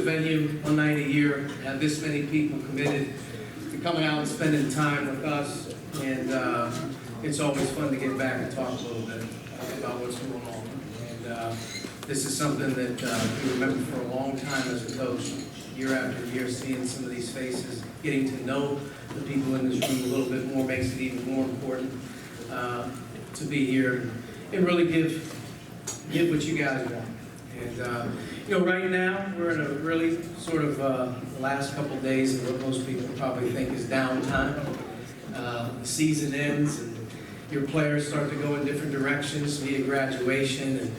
venue one night a year, have this many people committed to coming out and spending time with us, and it's always fun to get back and talk a little bit about what's going on. And this is something that we remember for a long time as a coach, year after year, seeing some of these faces, getting to know the people in this room a little bit more makes it even more important to be here and really give what you guys want. And you know, right now we're in a really sort of the last couple of days of what most people probably think is downtime. The season ends and your players start to go in different directions via graduation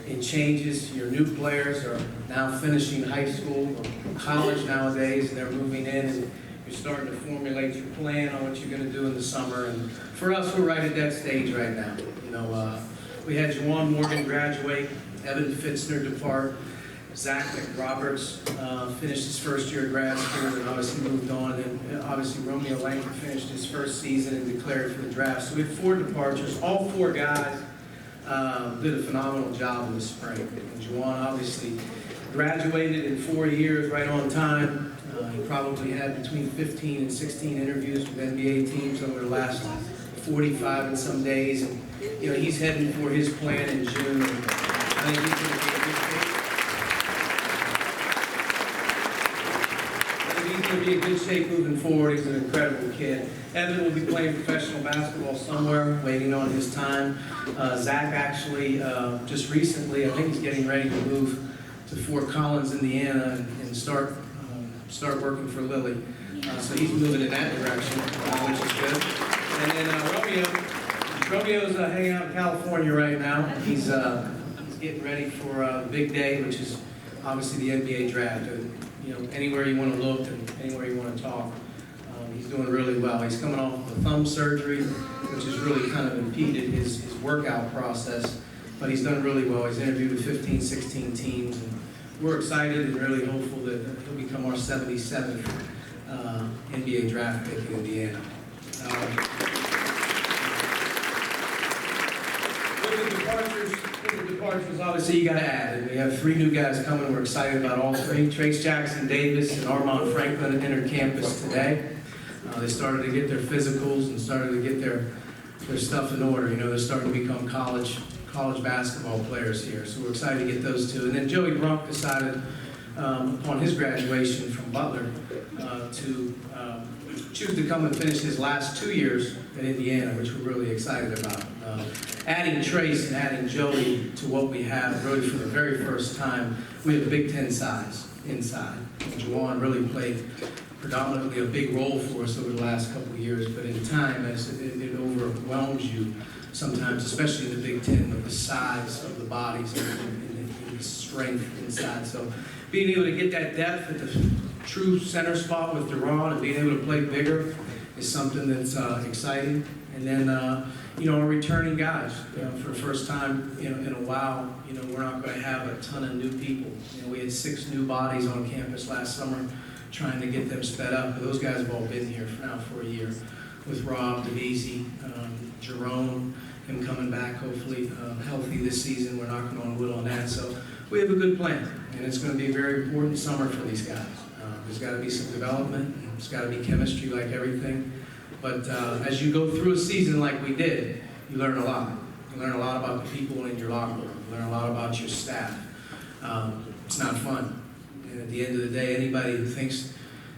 and changes. Your new players are now finishing high school or college nowadays, and they're moving in, and you're starting to formulate your plan on what you're going to do in the summer. And for us, we're right at that stage right now. You know, we had Juwan Morgan graduate, Evan Fitzner depart, Zach McRoberts finished his first year at grad school and obviously moved on, and obviously Romeo Langford finished his first season and declared for the draft. So we have 4 departures. All 4 guys did a phenomenal job in the spring. And Juwan obviously graduated in 4 years, right on time. He probably had between 15 and 16 interviews with NBA teams over the last 45 and some days. And you know, he's heading for his plan in June. And I think he's going to be a good shape. He's going to be in good shape moving forward. He's an incredible kid. Evan will be playing professional basketball somewhere, waiting on his time. Zach actually, just recently, I think he's getting ready to move to Fort Collins, Indiana, and start working for Lilly. So he's moving in that direction, which is good. And then Romeo's hanging out in California right now. He's getting ready for the big day, which is obviously the NBA draft. You know, anywhere you want to look and anywhere you want to talk, he's doing really well. He's coming off of a thumb surgery, which has really kind of impeded his workout process, but he's done really well. He's interviewed with 15, 16 teams, and we're excited and really hopeful that he'll become our 77th NBA draft pick in Indiana. With the departures, obviously you got to add, and we have 3 new guys coming. We're excited about all 3. Trace Jackson Davis and Armand Franklin entered campus today. They started to get their physicals and started to get their stuff in order. You know, they're starting to become college basketball players here. So we're excited to get those 2. And then Joey Brunk decided upon his graduation from Butler to choose to come and finish his last 2 years at Indiana, which we're really excited about. Adding Trace and adding Joey to what we have, really for the very first time, we have a Big Ten size inside. Juwan really played predominantly a big role for us over the last couple of years, but in time, as it overwhelms you sometimes, especially in the Big Ten, with the size of the bodies and the strength inside. So being able to get that depth at the true center spot with Duran and being able to play bigger is something that's exciting. And then, you know, our returning guys, you know, for the first time, you know, in a while, you know, we're not going to have a ton of new people. You know, we had 6 new bodies on campus last summer, trying to get them sped up. But those guys have all been here now for a year, with Rob, Devisi, Jerome, him coming back hopefully healthy this season. We're knocking on wood on that. So we have a good plan, and it's going to be a very important summer for these guys. There's got to be some development. There's got to be chemistry like everything. But as you go through a season like we did, you learn a lot. You learn a lot about the people in your locker room. You learn a lot about your staff. It's not fun. And at the end of the day, anybody who thinks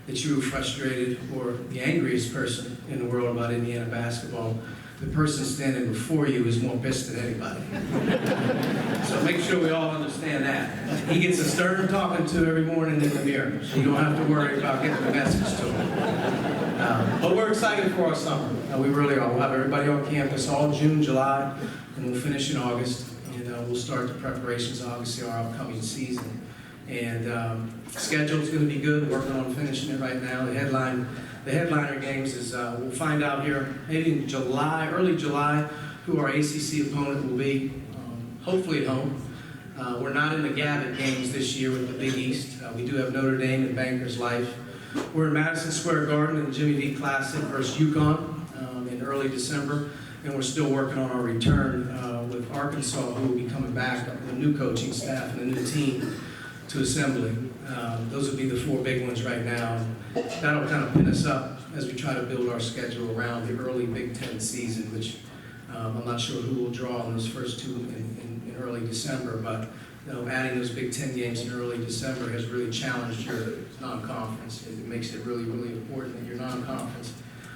that you're frustrated or the angriest person in the world about Indiana basketball, the person standing before you is more pissed than anybody. So make sure we all understand that. He gets a stern talking to every morning in the mirror, so you don't have to worry about getting the message to him. But we're excited for our summer. We really are. We'll have everybody on campus all June, July, and we'll finish in August. And we'll start the preparations, obviously, our upcoming season. And schedule's going to be good. Working on finishing it right now. The headliner games is we'll find out here maybe in July, early July, who our ACC opponent will be. Hopefully at home. We're not in the Gavitt games this year with the Big East. We do have Notre Dame and Bankers Life. We're in Madison Square Garden in the Jimmy V Classic versus UConn in early December, and we're still working on our return with Arkansas, who will be coming back with a new coaching staff and a new team to Assembly. Those would be the 4 big ones right now. That'll kind of pin us up as we try to build our schedule around the early Big Ten season, which I'm not sure who will draw on those first 2 in early December, but adding those Big Ten games in early December has really challenged your non-conference. It makes it really, really important that your non-conference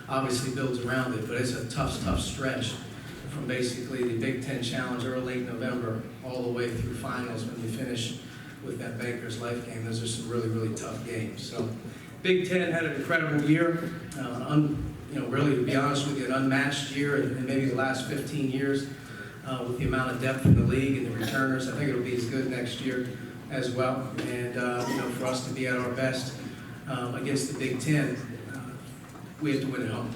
obviously builds around it, but it's a tough stretch from basically the Big Ten Challenge early late November all the way through finals when you finish with that Bankers Life game. Those are some really, really tough games. So Big Ten had an incredible year. Really, to be honest with you, an unmatched year in maybe the last 15 years with the amount of depth in the league and the returners. I think it'll be as good next year as well. And for us to be at our best against the Big Ten, we have to win at home.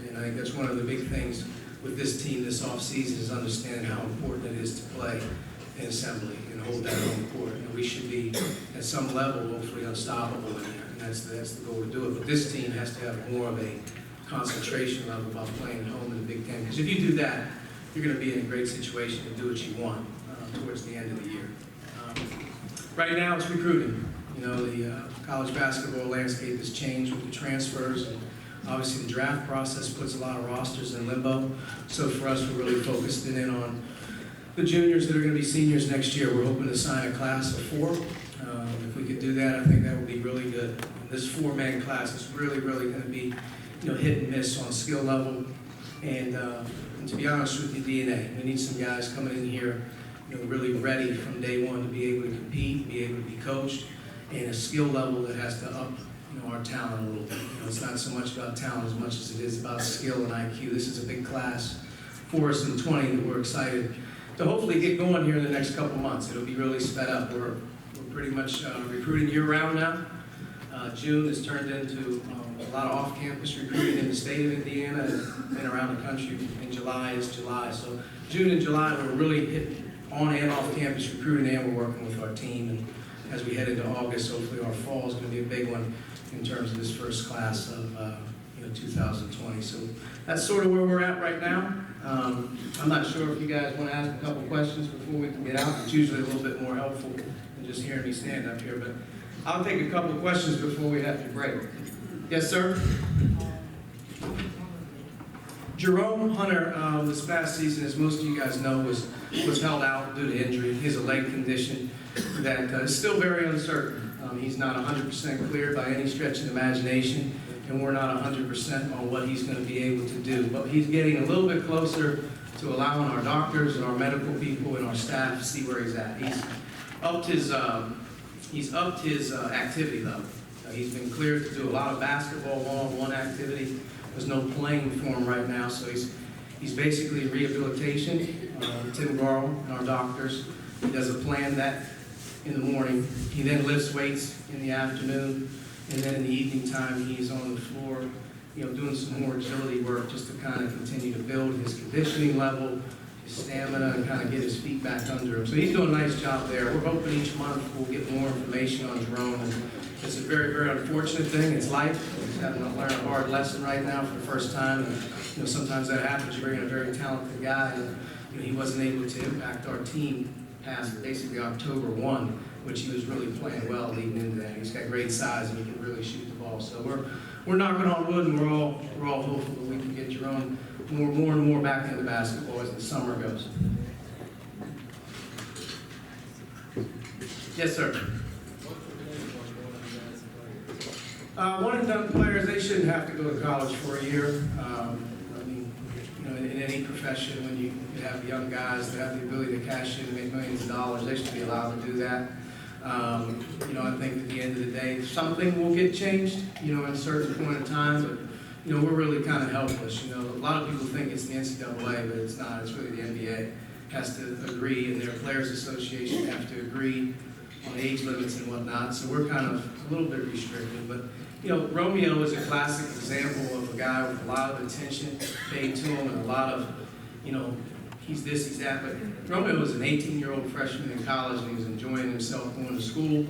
And I think that's one of the big things with this team this offseason is understanding how important it is to play in Assembly and hold that home court. We should be at some level hopefully unstoppable in there, and that's the goal to do it. But this team has to have more of a concentration level about playing home in the Big Ten, because if you do that, you're going to be in a great situation to do what you want towards the end of the year. Right now, it's recruiting. The college basketball landscape has changed with the transfers, and obviously the draft process puts a lot of rosters in limbo. So for us, we're really focused in on the juniors that are going to be seniors next year. We're hoping to sign a class of 4. If we could do that, I think that would be really good. And this 4-man class is really, really going to be, hit and miss on skill level, and to be honest with you, DNA. We need some guys coming in here, really ready from day one to be able to compete, be able to be coached, and a skill level that has to up, our talent a little bit. It's not so much about talent as much as it is about skill and IQ. This is a big class for us in 20 that we're excited to hopefully get going here in the next couple months. It'll be really sped up. We're pretty much recruiting year-round now. June has turned into a lot of off-campus recruiting in the state of Indiana and around the country. In July is July. So June and July, we're really hitting on and off-campus recruiting, and we're working with our team. And as we head into August, hopefully our fall is going to be a big one in terms of this first class of 2020. So that's sort of where we're at right now. I'm not sure if you guys want to ask a couple questions before we can get out. It's usually a little bit more helpful than just hearing me stand up here, but I'll take a couple of questions before we have to break. Yes, sir? Jerome Hunter, this past season, as most of you guys know, was held out due to injury. He has a leg condition that is still very uncertain. He's not 100% cleared by any stretch of the imagination, and we're not 100% on what he's going to be able to do. But he's getting a little bit closer to allowing our doctors and our medical people and our staff to see where he's at. He's upped his activity level. He's been cleared to do a lot of basketball one-on-one activity. There's no playing for him right now, so he's basically in rehabilitation. Tim Garl and our doctors, he does a plan that in the morning. He then lifts weights in the afternoon, and then in the evening time, he's on the floor, doing some more agility work just to kind of continue to build his conditioning level, his stamina, and kind of get his feet back under him. So he's doing a nice job there. We're hoping each month we'll get more information on Jerome. It's a very, very unfortunate thing. It's life. He's having to learn a hard lesson right now for the first time. And sometimes that happens. You bring in a very talented guy, and he wasn't able to impact our team past basically October 1, which he was really playing well leading into that. He's got great size and he can really shoot the ball. So we're knocking on wood, and we're all hopeful that we can get Jerome more and more back into basketball as the summer goes. Yes, sir. One and done players, they shouldn't have to go to college for a year. In any profession, when you have young guys that have the ability to cash in and make millions of dollars, they should be allowed to do that. I think at the end of the day, something will get changed, at a certain point in time, but, we're really kind of helpless. A lot of people think it's the NCAA, but it's not. It's really the NBA has to agree, and their Players Association have to agree on age limits and whatnot, so we're kind of a little bit restricted. But, Romeo is a classic example of a guy with a lot of attention paid to him and a lot of, he's this, he's that. But Romeo was an 18-year-old freshman in college, and he was enjoying himself going to school,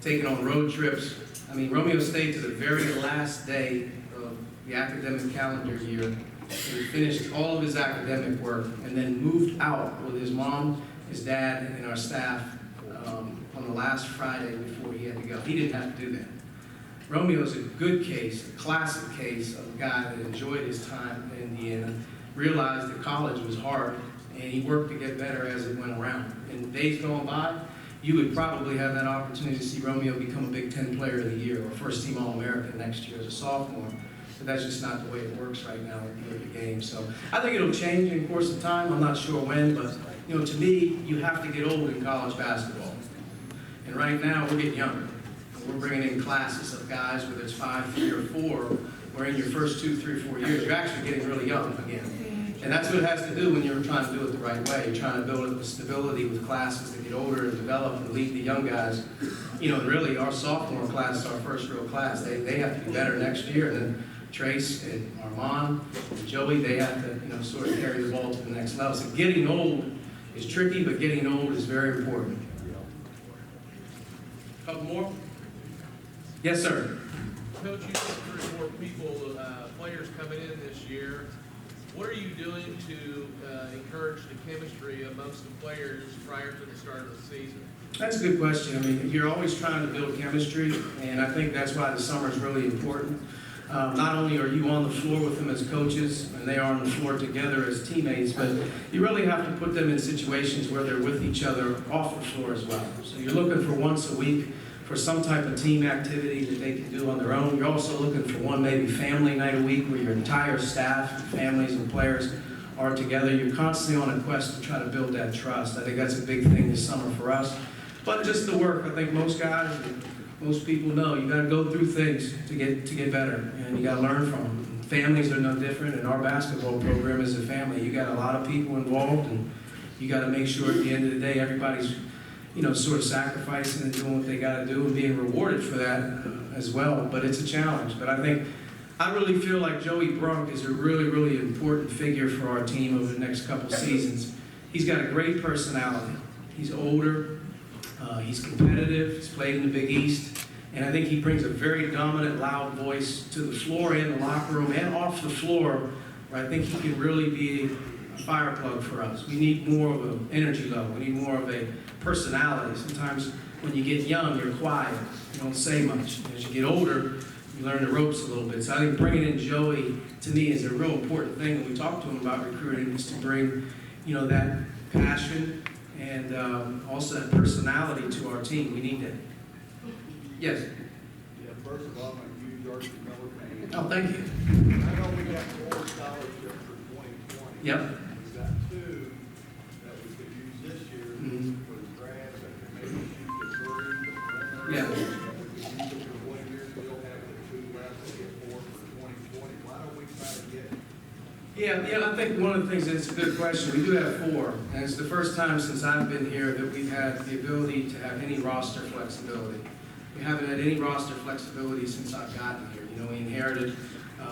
taking on road trips. Romeo stayed to the very last day of the academic calendar year, and he finished all of his academic work and then moved out with his mom, his dad, and our staff on the last Friday before he had to go. He didn't have to do that. Romeo is a good case, a classic case of a guy that enjoyed his time in Indiana, realized that college was hard, and he worked to get better as it went around. In days gone by, you would probably have that opportunity to see Romeo become a Big Ten Player of the Year or First Team All-American next year as a sophomore. But that's just not the way it works right now with the game. So I think it'll change in the course of time. I'm not sure when, but to me, you have to get old in college basketball. And right now, we're getting younger. We're bringing in classes of guys, whether it's 5, 3, or 4, where in your first 2, 3, 4 years, you're actually getting really young again. And that's what it has to do when you're trying to do it the right way. You're trying to build up the stability with classes that get older and develop and lead the young guys. Really, our sophomore class is our first real class. They have to be better next year. And then Trace and Armand and Joey, they have to, sort of carry the ball to the next level. So getting old is tricky, but getting old is very important. A couple more? Yes, sir. Coach, you said 3 or 4 people, players coming in this year. What are you doing to encourage the chemistry amongst the players prior to the start of the season? That's a good question. I mean, you're always trying to build chemistry, and I think that's why the summer is really important. Not only are you on the floor with them as coaches, and they are on the floor together as teammates, but you really have to put them in situations where they're with each other off the floor as well. So you're looking for once a week for some type of team activity that they can do on their own. You're also looking for one maybe family night a week where your entire staff, families, and players are together. You're constantly on a quest to try to build that trust. I think that's a big thing this summer for us. But just the work, I think most guys, most people know, you got to go through things to get better, and you got to learn from them. Families are no different, and our basketball program is a family. You got a lot of people involved, and you got to make sure at the end of the day everybody's sort of sacrificing and doing what they got to do and being rewarded for that as well. But it's a challenge. But I really feel like Joey Brunk is a really, really important figure for our team over the next couple seasons. He's got a great personality. He's older. He's competitive. He's played in the Big East. And I think he brings a very dominant, loud voice to the floor, in the locker room, and off the floor, where I think he can really be a fire plug for us. We need more of an energy level. We need more of a personality. Sometimes when you get young, you're quiet. You don't say much. As you get older, you learn the ropes a little bit. So I think bringing in Joey, to me, is a real important thing. When we talk to him about recruiting, is to bring, that passion and also that personality to our team. We need that. Yes? Yeah, first of all, I'm a huge Archie Miller fan. Oh, thank you. I know we got 4 scholarships for 2020. Yep. We got 2 that we could use this year for the grads that can maybe shoot the 3. Yeah. If we use it for 1 year, we'll have the 2 left to get 4 for 2020. Why don't we try to get? Yeah, I think one of the things, it's a good question. We do have 4, and it's the first time since I've been here that we've had the ability to have any roster flexibility. We haven't had any roster flexibility since I've gotten here. We inherited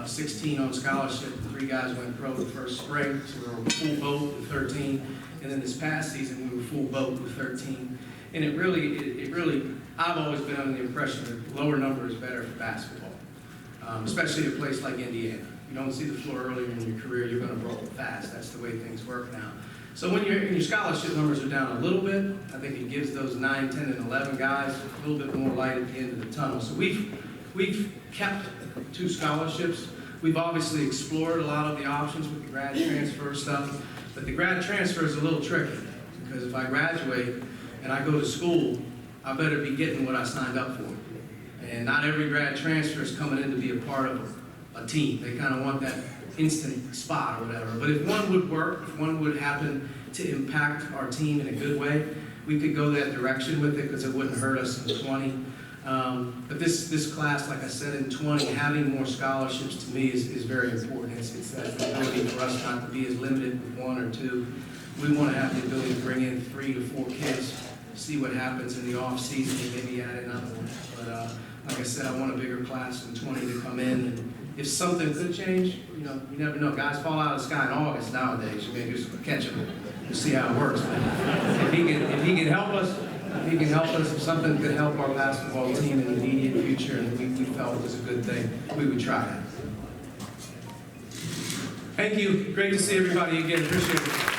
16 on scholarship, 3 guys went pro the first spring, so we were full boat with 13, and then this past season we were full boat with 13. And it really, I've always been under the impression that lower number is better for basketball, especially a place like Indiana. You don't see the floor earlier in your career, you're going to roll fast. That's the way things work now. So when your scholarship numbers are down a little bit, I think it gives those 9, 10, and 11 guys a little bit more light at the end of the tunnel. So we've kept 2 scholarships. We've obviously explored a lot of the options with the grad transfer stuff, but the grad transfer is a little tricky because if I graduate and I go to school, I better be getting what I signed up for. And not every grad transfer is coming in to be a part of a team. They kind of want that instant spot or whatever. But if one would work, if one would happen to impact our team in a good way, we could go that direction with it because it wouldn't hurt us in 20. But this class, like I said, in 20, having more scholarships to me is very important. It's that ability for us not to be as limited with 1 or 2. We want to have the ability to bring in 3 to 4 kids, see what happens in the off season, and maybe add another one. But like I said, I want a bigger class than 20 to come in. And if something could change, you never know. Guys fall out of the sky in August nowadays. You may just catch them and see how it works. But if he can help us, if something could help our basketball team in the immediate future, and we felt it was a good thing, we would try that. Thank you. Great to see everybody again. Appreciate it.